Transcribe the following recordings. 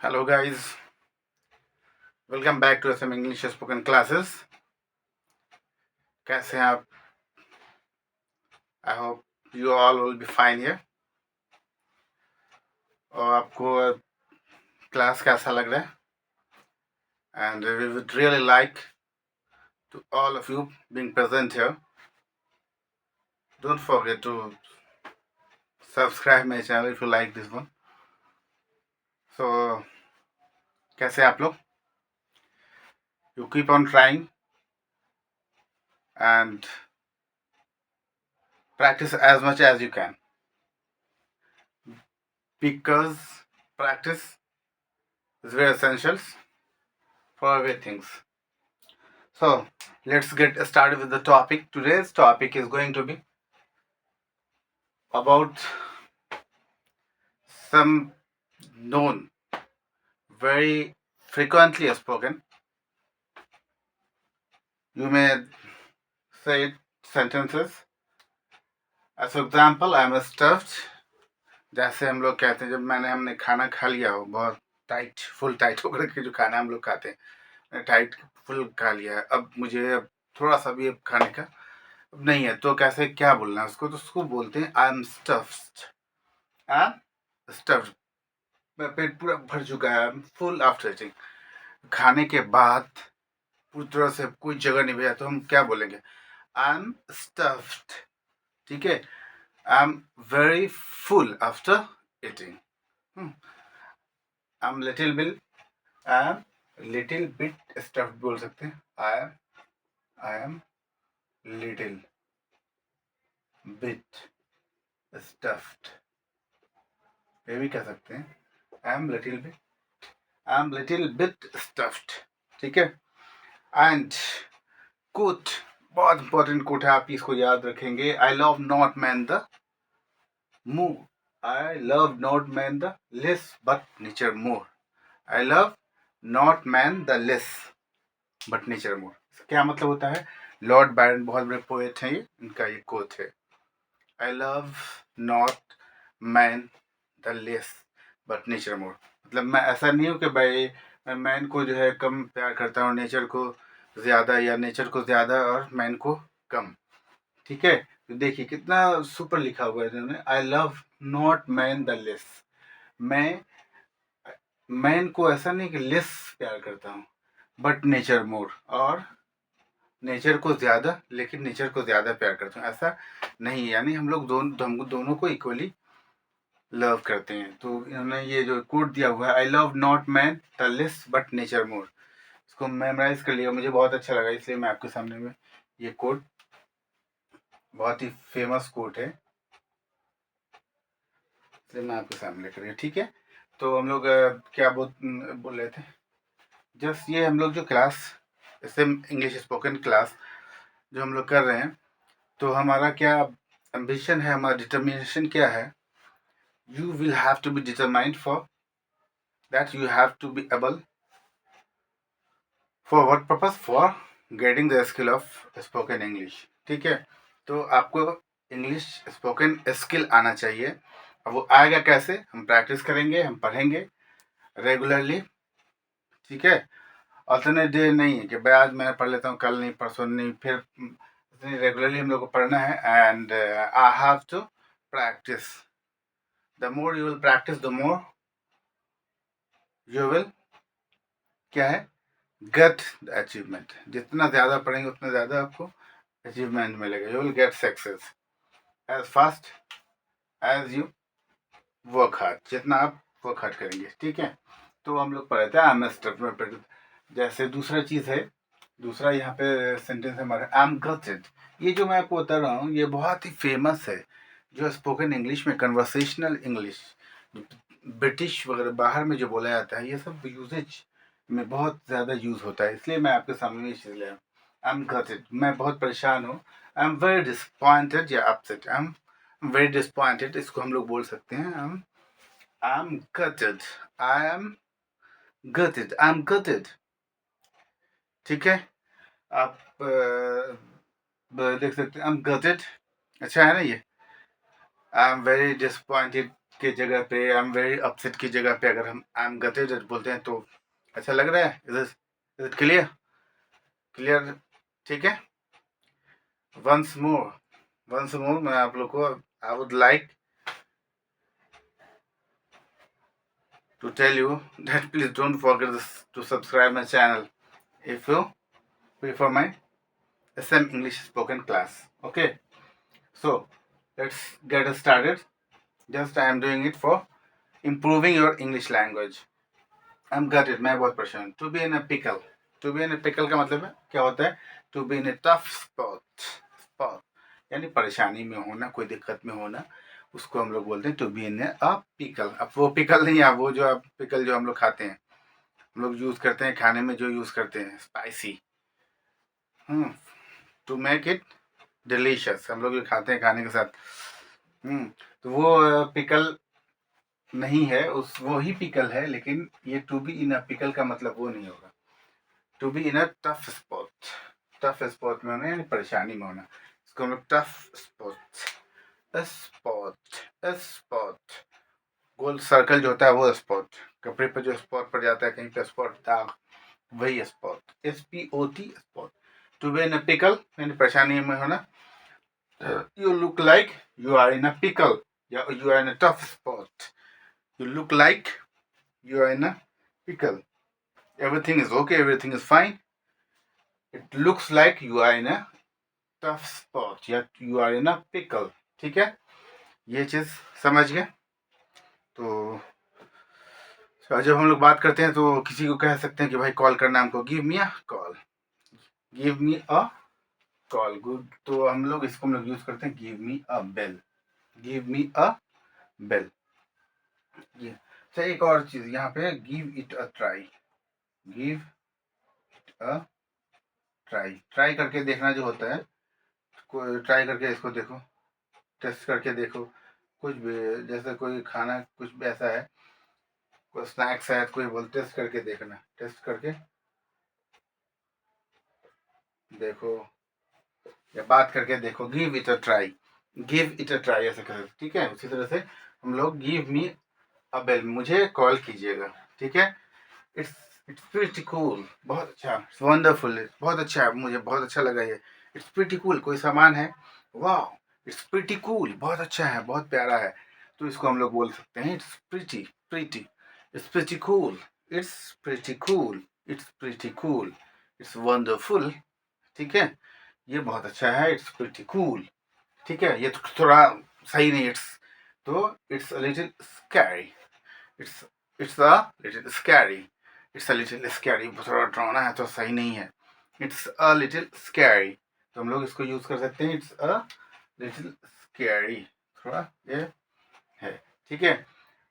Hello guys, welcome back to some English spoken classes. कैसे हैं आप? I hope you all will be fine here. और आपको class कैसा लग रहा है? And we would really like to all of you being present here. Don't forget to subscribe my channel if you like this one. So कैसे आप लोग? You keep on trying and practice as much as you can, because practice is very essential for everything. So let's get started with the topic. Today's topic is going to be about some known, very frequently spoken, you may say sentences. As for example, I am stuffed. जैसे हम लोग कहते हैं जब हमने खाना खा लिया हो, बहुत टाइट फुल टाइट होकर के जो खाना हम लोग खाते हैं, टाइट फुल खा लिया है, अब मुझे अब थोड़ा सा भी अब खाने का अब नहीं है, तो कैसे क्या बोलना है उसको? तो उसको बोलते हैं I am stuffed. I am stuffed, पेट पूरा भर चुका है, फुल आफ्टर ईटिंग. खाने के बाद पूरी तरह से कोई जगह नहीं बचा तो हम क्या बोलेंगे? आई एम स्टफ्ड. ठीक है, I am very full after eating. I am little bit, I am little bit stuffed बोल सकते हैं. I am little bit stuffed, ये भी कह सकते हैं. I am little bit stuffed. ठीक है. एंड कोट, बहुत इंपॉर्टेंट कोट है, आप इसको याद रखेंगे. आई love not man the more, I love not man the less but nature more. I love not man the less but nature more. क्या मतलब होता है? लॉर्ड बायरन बहुत बड़े पोएट हैं, ये इनका ये कोट है. I love not man the less but nature more. मतलब मैं ऐसा नहीं हूँ कि भाई मैं मैन को जो है कम प्यार करता हूँ, नेचर को ज़्यादा, या नेचर को ज़्यादा और मैन को कम. ठीक है, तो देखिए कितना सुपर लिखा हुआ है इन्होंने. आई love not man the less. मैं मैन को ऐसा नहीं कि लेस प्यार करता हूँ, बट नेचर मोर, और नेचर को ज़्यादा, लेकिन नेचर को ज़्यादा प्यार करता हूँ, ऐसा नहीं. यानी हम लोग दोनों को इक्वली लव करते हैं. तो इन्होंने ये जो कोट दिया हुआ है, I love not man the less but nature more, इसको मेमोराइज कर लिया. मुझे बहुत अच्छा लगा, इसलिए मैं आपके सामने में ये कोट, बहुत ही फेमस कोट है, इसलिए मैं आपके सामने लेकर गया. ठीक है, तो हम लोग क्या बोल रहे थे? जस्ट ये हम लोग जो क्लास, इससे इंग्लिश स्पोकन क्लास जो हम लोग कर रहे हैं, तो हमारा क्या एम्बिशन है, हमारा डिटर्मिनेशन क्या है? You will have to be determined for that. You have to be able, for what purpose? For getting the skill of spoken English. ठीक है, तो आपको इंग्लिश स्पोकन स्किल आना चाहिए. अब वो आएगा कैसे? हम प्रैक्टिस करेंगे, हम पढ़ेंगे रेगुलरली. ठीक है, अल्टरनेट डे नहीं है कि भाई आज मैं पढ़ लेता हूँ, कल नहीं, परसों नहीं, फिर रेगुलरली हम लोग को पढ़ना है. And I have to practice. The more you will practice, the more you will, क्या है, गेट द अचीवमेंट. जितना ज़्यादा पढ़ेंगे उतना ज़्यादा आपको अचीवमेंट मिलेगा. You will get success as fast as you work hard. जितना आप वर्क हार्ड करेंगे. ठीक है, तो हम लोग पढ़े थे आई एम स्टफ्ड में. जैसे दूसरा चीज़ है, दूसरा यहाँ पे सेंटेंस है हमारा, आई एम गटेड. ये जो मैं आपको बता रहा हूँ, ये बहुत ही फेमस है, जो स्पोकन इंग्लिश में, कन्वर्सेशनल इंग्लिश, ब्रिटिश वगैरह बाहर में जो बोला जाता है, ये सब यूजेज में बहुत ज़्यादा यूज़ होता है. इसलिए मैं आपके सामने ये चीज़ लाया. आई एम गटेड, मैं बहुत परेशान हूँ. आई एम वेरी डिसपॉइंटेड या upset. I am very disappointed, इसको हम लोग बोल सकते हैं. I M gated, I am gated, I am gated. ठीक है, आप देख सकते हैं, आई एम गटेड. अच्छा है ना ये? आई एम वेरी डिसपॉइंटेड के जगह पे आई एम वेरी अपसेट की जगह पे अगर हम आई एम गटेड बोलते हैं तो अच्छा लग रहा है? Is it clear? क्लियर, ठीक है। वंस मोर मैं आप लोग को I would like to tell you that please don't forget to subscribe my channel if you prefer my SM English spoken class. Okay, so let's get started. Just I am doing it for improving your English language. I'm got it. मैं बहुत परेशान. To be in a pickle. To be in a pickle का मतलब है क्या होता है? To be in a tough spot यानी परेशानी में होना, कोई दिक्कत में होना, उसको हम लोग बोलते हैं to be in a pickle. अब वो पिकल नहीं है, वो जो आप पिकल जो हम लोग खाते हैं, हम लोग यूज़ करते हैं खाने में, जो यूज़ करते हैं spicy, to make it delicious, हम लोग जो खाते हैं खाने के साथ. तो वो पिकल नहीं है, वो ही पिकल है, लेकिन ये to be in a pickle का मतलब वो नहीं होगा. To be in a tough spot में होना यानी परेशानी में होना, इसको हम लोग टफ स्पॉट गोल सर्कल जो होता है वो स्पॉट, कपड़े पर जो स्पॉट पड़ जाता है कहीं पे स्पॉट दाग, वही spot, SPOT spot. To be in a pickle यानी परेशानी में होना. You look like you are in a pickle, you are in a tough spot. You look like you are in a pickle. Everything is okay, everything is fine. It looks like you are in a tough spot, you are in a pickle. ठीक है, ये चीज समझ गए. तो जब हम लोग बात करते हैं तो किसी को कह सकते हैं कि भाई कॉल करना हमको, give me a call, give me a call. Good, तो हम लोग इसको हम लोग यूज करते हैं गिव मी अ बेल, गिव मी अ बेल. ये अच्छा, एक और चीज यहाँ पे give it a try, give it a try. Try करके देखना जो होता है, ट्राई करके इसको देखो, टेस्ट करके देखो. कुछ भी, जैसे कोई खाना कुछ भी ऐसा है, कोई स्नैक्स है, कोई बोल टेस्ट करके देखना, टेस्ट करके देखो या बात करके देखो. Give it a try, give it a try ऐसे करें, ठीक है. उसी तरह से हम लोग गिव मी अ बेल, मुझे कॉल कीजिएगा, ठीक है. इट्स इट्स प्रीटी कूल, बहुत अच्छा, इट्स वंडरफुल, बहुत अच्छा है, मुझे बहुत अच्छा लगा ये. इट्स प्रीटी कूल, कोई सामान है, वाह इट्स प्रीटी कूल, बहुत अच्छा है, बहुत प्यारा है, तो इसको हम लोग बोल सकते हैं it's pretty, it's pretty cool, it's pretty cool, it's pretty cool, it's wonderful, ठीक है. ये बहुत अच्छा है, इट्स प्रीटी कूल, ठीक है. ये थोड़ा सही नहीं, इट्स तो it's a little scary, it's it's a little scary, it's a little scary, थोड़ा डरावना है तो सही नहीं है. इट्स अ लिटिल स्कैरी, तो हम लोग इसको यूज कर सकते हैं इट्स अ लिटिल स्कैरी, थोड़ा ये है, ठीक है.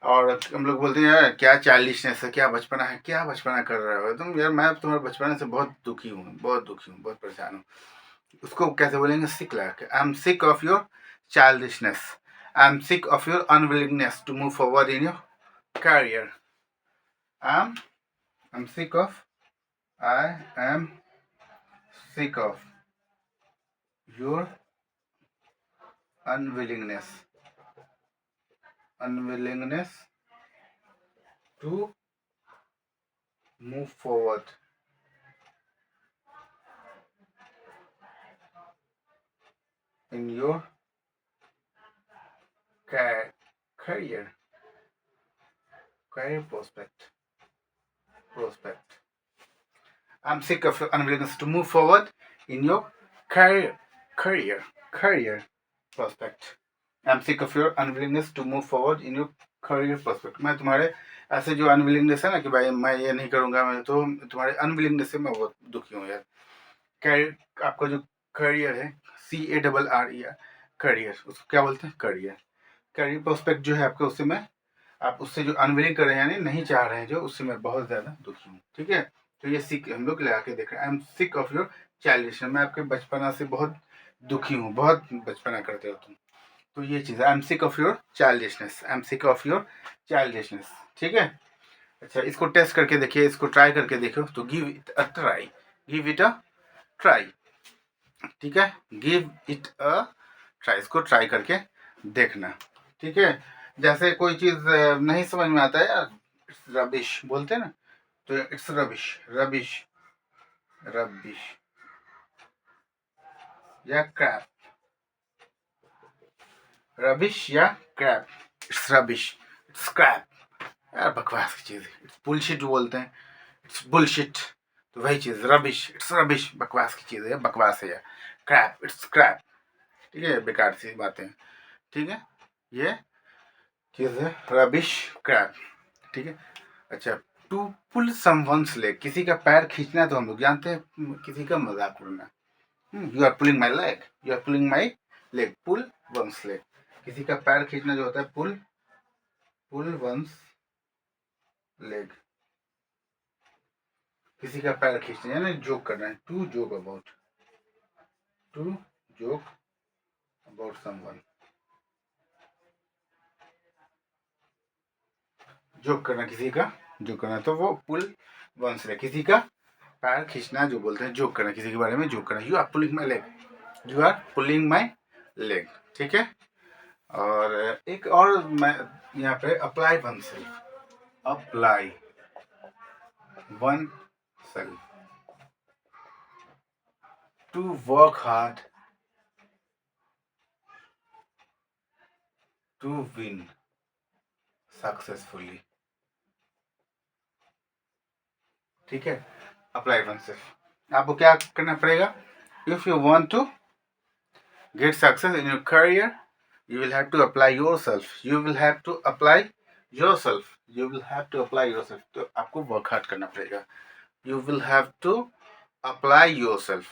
और हम लोग बोलते हैं यार क्या चाइल्डिशनेस है, क्या बचपना है, क्या बचपना कर रहे हो तुम यार, मैं तुम्हारे बचपने से बहुत दुखी हूँ, बहुत परेशान हूँ. उसको कैसे बोलेंगे? सिक लगा. I am sick of your childishness, I am sick of your unwillingness to move forward in your career. I'm sick of, I am sick of your unwillingness to move forward in your career prospect. I'm sick of your unwillingness to move forward in your career prospect. I'm sick of your unwillingness to move forward in your career prospect. मैं तुम्हारे ऐसे जो unwillingness है ना कि भाई मैं ये नहीं करूँगा, मैं तो तुम्हारे अनविलिंगनेस से मैं बहुत दुखी हूँ यार. कैरियर, आपका जो करियर है, CARRER, करियर, उसको क्या बोलते हैं? करियर प्रोस्पेक्ट जो है आपका, उससे मैं, आप उससे जो अनविलिंग कर रहे हैं यानी नहीं चाह रहे हैं जो, उससे मैं बहुत ज़्यादा दुखी हूँ, ठीक है. तो ये सिक हम लोग लगा के देख रहे हैं. I am sick of your childish, मैं आपके बचपना से बहुत दुखी हूँ, बहुत बचपना करते हो तुम, तो ये चीज़ I am sick of your childishness, I am sick of your childishness, ठीक है. अच्छा, इसको टेस्ट करके देखिए, इसको ट्राई करके देखो, तो give it a try, give it a try, ठीक है. गिव इट अ ट्राई, इसको ट्राई करके देखना, ठीक है. जैसे कोई चीज नहीं समझ में आता है यार, इट्स रबिश बोलते हैं ना, तो इट्स रबिश, रबिश, रबिश या क्रैप, रबिश या crap, it's rubbish, it's crap, यार बकवास की चीज है, इट्स बुलशिट बोलते हैं, इट्स बुलशिट, तो वही चीज रबिश, इट्स रबिश, बकवास की चीज है, बकवास है यार, क्रैप, इट्स क्रैप, ठीक है, बेकार सी बातें, ठीक है, ये चीज है रबिश, क्रैप, ठीक है। अच्छा, टू पुल समवन्स लेग, किसी का पैर खींचना तो हम लोग जानते हैं, किसी का मजाक उड़ाना, you are pulling my leg, you are pulling my leg, pull one's leg, किसी का पैर खींचना जो होता है पुल, पुल वंस लेग, किसी का पैर खींचना यानी जोक करना है, to joke about, to joke about someone, joke करना किसी का, जोक करना, तो वो पुल वंस लेग, किसी का पैर खींचना जो बोलते हैं, जोक करना, किसी के बारे में जोक करना, you are pulling my leg, you are pulling my leg, ठीक है। और एक और मैं यहाँ पे apply one self, apply one self, to work hard to win successfully, ठीक है, अप्लाई वन सेल्फ, आपको क्या करना पड़ेगा, if you want to get success in your career, you will have to apply yourself, you will have to apply yourself, you will have to apply yourself, तो आपको work hard करना पड़ेगा, you will have to apply yourself,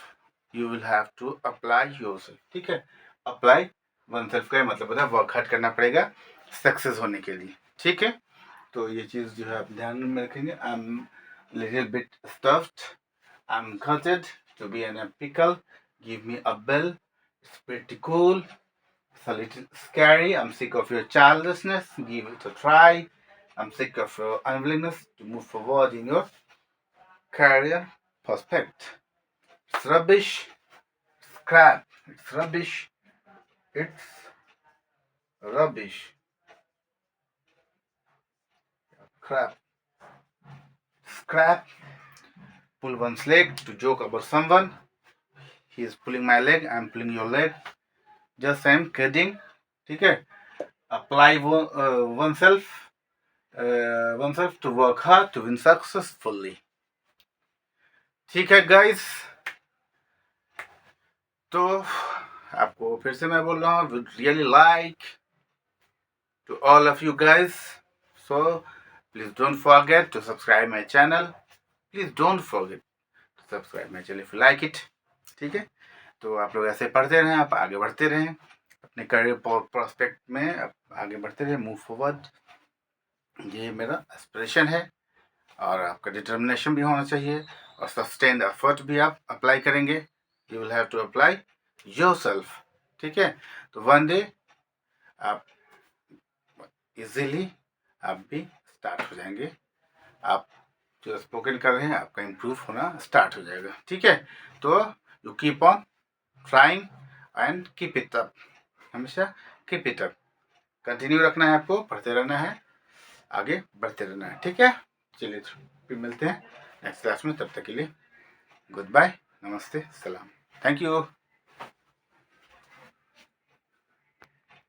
you will have to apply yourself, ठीक है, apply oneself का मतलब होता है वर्क हार्ड करना पड़ेगा सक्सेस होने के लिए, ठीक है। तो ये चीज़ जो है आप ध्यान में रखेंगे, I am little bit stuffed, I M gutted to be in a pickle, give me a bell, it's pretty cool, it's a little scary, I'm sick of your childishness, give it a try, I'm sick of your unwillingness to move forward in your career prospect, it's rubbish, it's crap, it's rubbish, it's rubbish, crap, scrap, pull one's leg to joke about someone, he is pulling my leg, I'm pulling your leg, just I'm kidding, ठीक है, apply oneself oneself to work hard to win successfully, ठीक है guys. तो आपको फिर से मैं बोल रहा हूँ, would really like to all of you guys, so please don't forget to subscribe my channel, please don't forget to subscribe my channel if you like it, ठीक है। तो आप लोग ऐसे पढ़ते रहें, आप आगे बढ़ते रहें अपने करियर प्रोस्पेक्ट में, आप आगे बढ़ते रहें, मूव फॉरवर्ड, ये मेरा एस्पिरेशन है, और आपका डिटर्मिनेशन भी होना चाहिए, और सस्टेन्ड एफर्ट भी आप अप्लाई करेंगे, you will have to apply yourself, ठीक है। तो वन डे आप इजीली आप भी स्टार्ट हो जाएंगे, आप जो स्पोकन कर रहे हैं आपका इम्प्रूव होना स्टार्ट हो जाएगा, ठीक है। तो you keep on trying and keep it up, हमेशा कीप इट अप, कंटिन्यू रखना है, आपको पढ़ते रहना है, आगे बढ़ते रहना है, ठीक है। चलिए फिर मिलते हैं नेक्स्ट क्लास में, तब तक के लिए गुड बाय, नमस्ते, सलाम, थैंक यू।